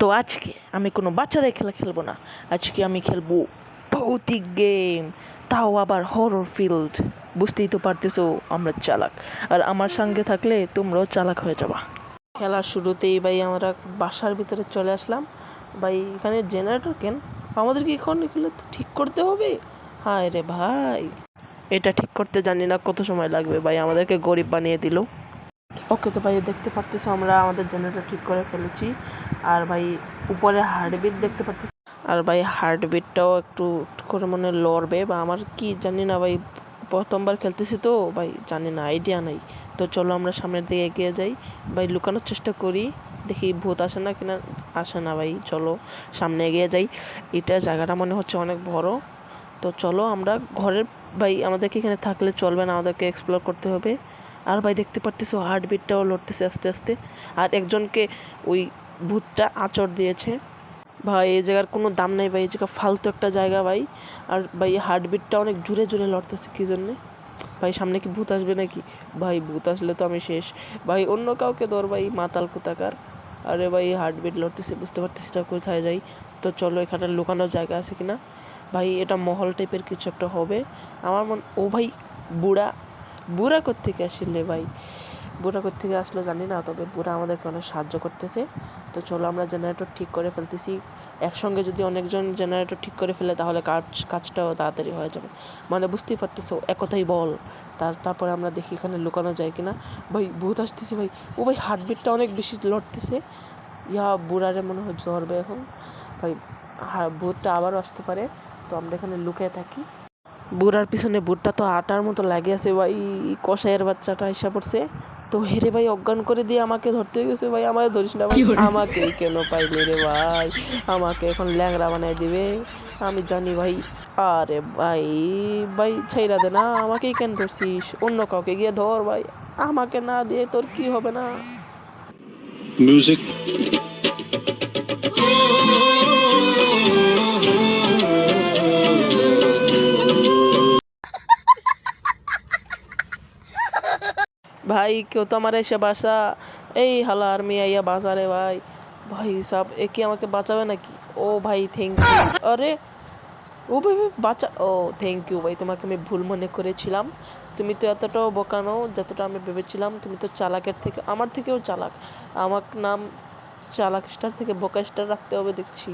তো আজকে আমি কোনো বাচ্চাদের খেলা খেলবো না। আজকে আমি খেলবো ভৌতিক গেম, তাও আবার হরর ফিল্ড। বুঝতেই তো পারতেছো আমরা চালাক, আর আমার সঙ্গে থাকলে তোমরাও চালাক হয়ে যাবা। খেলার শুরুতেই ভাই আমরা বাসার ভিতরে চলে আসলাম। ভাই এখানে জেনারেটর কেন? আমাদেরকে এখন এগুলো তো ঠিক করতে হবে। হায় রে ভাই, এটা ঠিক করতে জানি না কত সময় লাগবে। ভাই আমাদেরকে গরিব বানিয়ে দিল। ওকে, তো ভাই দেখতে পারতেছো আমরা আমাদের জেনারেটর ঠিক করে ফেলেছি। আর ভাই উপরে হার্টবিট দেখতে পারতেছি। আর ভাই হার্টবিটটাও একটু করে মনে লড়বে, বা আমার কি জানি না ভাই, প্রথমবার খেলতেছি তো ভাই, জানি না, আইডিয়া নাই। তো চলো আমরা সামনের দিকে এগিয়ে যাই। ভাই লুকানোর চেষ্টা করি, দেখি ভূত আসে না কিনা। আসে না ভাই, চলো সামনে এগিয়ে যাই। এটা জায়গাটা মনে হচ্ছে অনেক বড়। তো চলো আমরা ঘরের, ভাই আমাদেরকে এখানে থাকলে চলবে না, আমাদেরকে এক্সপ্লোর করতে হবে। আর ভাই দেখতে পারতেছো হার্টবিটটাও লড়তেছে আস্তে আস্তে। আর একজনকে ওই ভূতটা আঁচড় দিয়েছে। ভাই এই জায়গার কোনো দাম নেই ভাই, এই জায়গা ফালতু একটা জায়গা ভাই। আর ভাই হার্টবিটটা অনেক জোরে জোরে লড়তেছে কী জন্যে। ভাই সামনে কি ভূত আসবে নাকি? ভাই ভূত আসলে তো আমি শেষ। ভাই অন্য কাউকে ধর ভাই, মাতাল কোথাকার। আরে ভাই হার্টবিট লড়তেছে, বুঝতে পারতেছি এটা কোথায় যাই। তো চলো এখানে লুকানোর জায়গা আছে কিনা। ভাই এটা মহল টাইপের কিছু একটা হবে আমার ও ভাই বুড়া, বুড়া কোত্থেকে আসলে ভাই, বুড়া কোত্থেকে আসলো জানি না, তবে বুড়া আমাদেরকে অনেক সাহায্য করতেছে। তো চলো আমরা জেনারেটর ঠিক করে ফেলতেছি। একসঙ্গে যদি অনেকজন জেনারেটর ঠিক করে ফেলে তাহলে কাজটাও তাড়াতাড়ি হয়ে যাবে। মানে বুঝতেই পারতেছো, একথাই বল। তারপরে আমরা দেখি এখানে লুকানো যায় কিনা। ভাই ভূত আসতেছে ভাই। ও ভাই হার্টবিটটা অনেক বেশি লড়তেছে। বুড়ারে মনে হয় ধরবে এখন ভাই। ভূতটা আবারও আসতে পারে। তো আমরা এখানে লুকিয়ে থাকি। বুড়ার পিছনে ভূতটা তো আটার মতো লাগে আছে ভাই। কষাইয়ের বাচ্চাটা এসে পড়ছে। তো হেরে ভাই অজ্ঞান করে দিয়ে আমাকে ধরতে গেছে। ভাই আমাকে ধরিস না ভাই, আমাকেই কেন পাইলি রে ভাই? আমাকে এখন ল্যাংড়া বানায় দিবে, আমি জানি ভাই। আরে ভাই, ভাই ছাইরা দে না, আমাকেই কেন ধরছিস? অন্য কাউকে গিয়ে ধর ভাই, আমাকে না দিয়ে তোর কি হবে না। Music. ভাই কেউ তো আমার এসে বাসা, এই হালা আর্মি আইয়া বাসা রে ভাই। ভাই সাব এ কি আমাকে বাঁচাবে নাকি? ও ভাই থ্যাংক ইউ। আরে ও ভাই ভাই বাঁচা, ও থ্যাংক ইউ ভাই, তোমাকে আমি ভুল মনে করেছিলাম। তুমি তো এতটাও বোকা নও যতটা আমি ভেবেছিলাম। তুমি তো চালাকের থেকে, আমার থেকেও চালাক। আমার নাম চালাক স্টার থেকে বোকা স্টার রাখতে হবে দেখছি।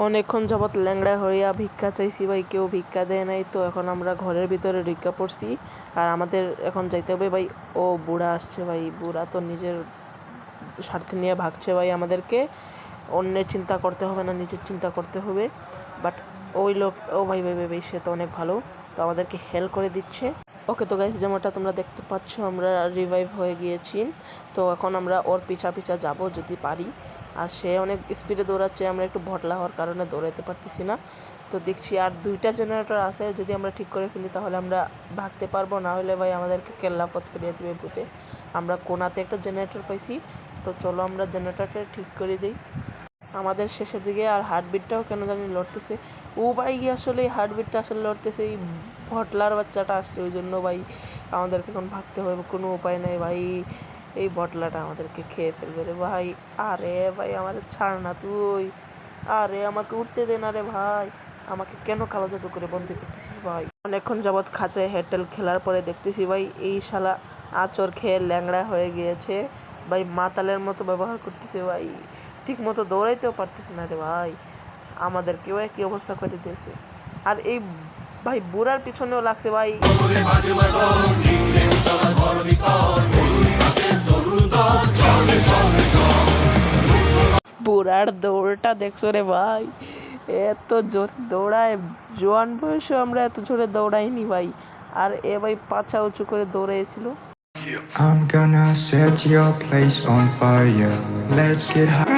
অনেকক্ষণ যাবৎ ল্যাংড়া হইয়া ভিক্ষা চাইছি ভাই, কেউ ভিক্ষা দেয় নাই। তো এখন আমরা ঘরের ভিতরে ঢুকে পড়ছি। আর আমাদের এখন যাইতে হবে ভাই। ও বুড়া আসছে ভাই, বুড়া তো নিজের স্বার্থে নিয়ে ভাগছে ভাই। আমাদেরকে অন্যের চিন্তা করতে হবে না, নিজের চিন্তা করতে হবে। বাট ওই লোক, ও ভাই ভাই ভাই ভাই, সে তো অনেক ভালো, তো আমাদেরকে হেল্প করে দিচ্ছে। ওকে, তো গাইস যেমনটা তোমরা দেখতে পাচ্ছ আমরা রিভাইভ হয়ে গিয়েছি। তো এখন আমরা ওর পিছা পিছা যাব যদি পারি। আর সে অনেক স্পিডে দৌড়াচ্ছে, আমরা একটু ভটলা হওয়ার কারণে দৌড়াতে পারতেছি না। তো দেখছি আর 2টা জেনারেটর আছে, যদি আমরা ঠিক করে ফেলি তাহলে আমরা ভাগতে পারবো, না হলে ভাই আমাদেরকে কেল্লাফত করিয়ে দেবে ভূতে। আমরা কোনাতে একটা জেনারেটর পাইছি। তো চলো আমরা জেনারেটরটা ঠিক করে দিই আমাদের শেষের দিকে। আর হার্টবিটটাও কেন জানি লড়তেছে। ও ভাই আসলে হার্টবিটটা আসলে লড়তেছে, এই ভটলার বাচ্চাটা আসছে ওই জন্য ভাই আমাদেরকে এখন ভাগতে হবে, কোনো উপায় নেই ভাই। এই বটলাটা আমাদেরকে খেয়ে ফেলবে রে ভাই। আরে ভাই আমার ছাড় না তুই, আরে আমাকে উঠতে দে না রে ভাই। আমাকে কেন কালো জাদু করে বন্দি করতেছিস ভাই? অনেকক্ষণ যাবৎ খাঁচায় হেডটেল খেলার পরে দেখতেছি ভাই এই শালা আচর খেয়ে ল্যাংড়া হয়ে গিয়েছে ভাই, মাতালের মতো ব্যবহার করতেছে ভাই। ঠিক মতো দৌড়াইতেও পারতেছে না রে ভাই, আমাদেরকেও একই অবস্থা করে দিয়েছে। আর এই ভাই বুড়ার পিছনেও লাগছে ভাই। বুড়ার দৌড়টা দেখছো রে ভাই, এত জোরে দৌড়ায়। জোয়ান বয়সে আমরা এত জোরে দৌড়াইনি ভাই। আর এ ভাই পাছা উঁচু করে দৌড়াইছিল। I'm gonna set your place on fire. Let's get high.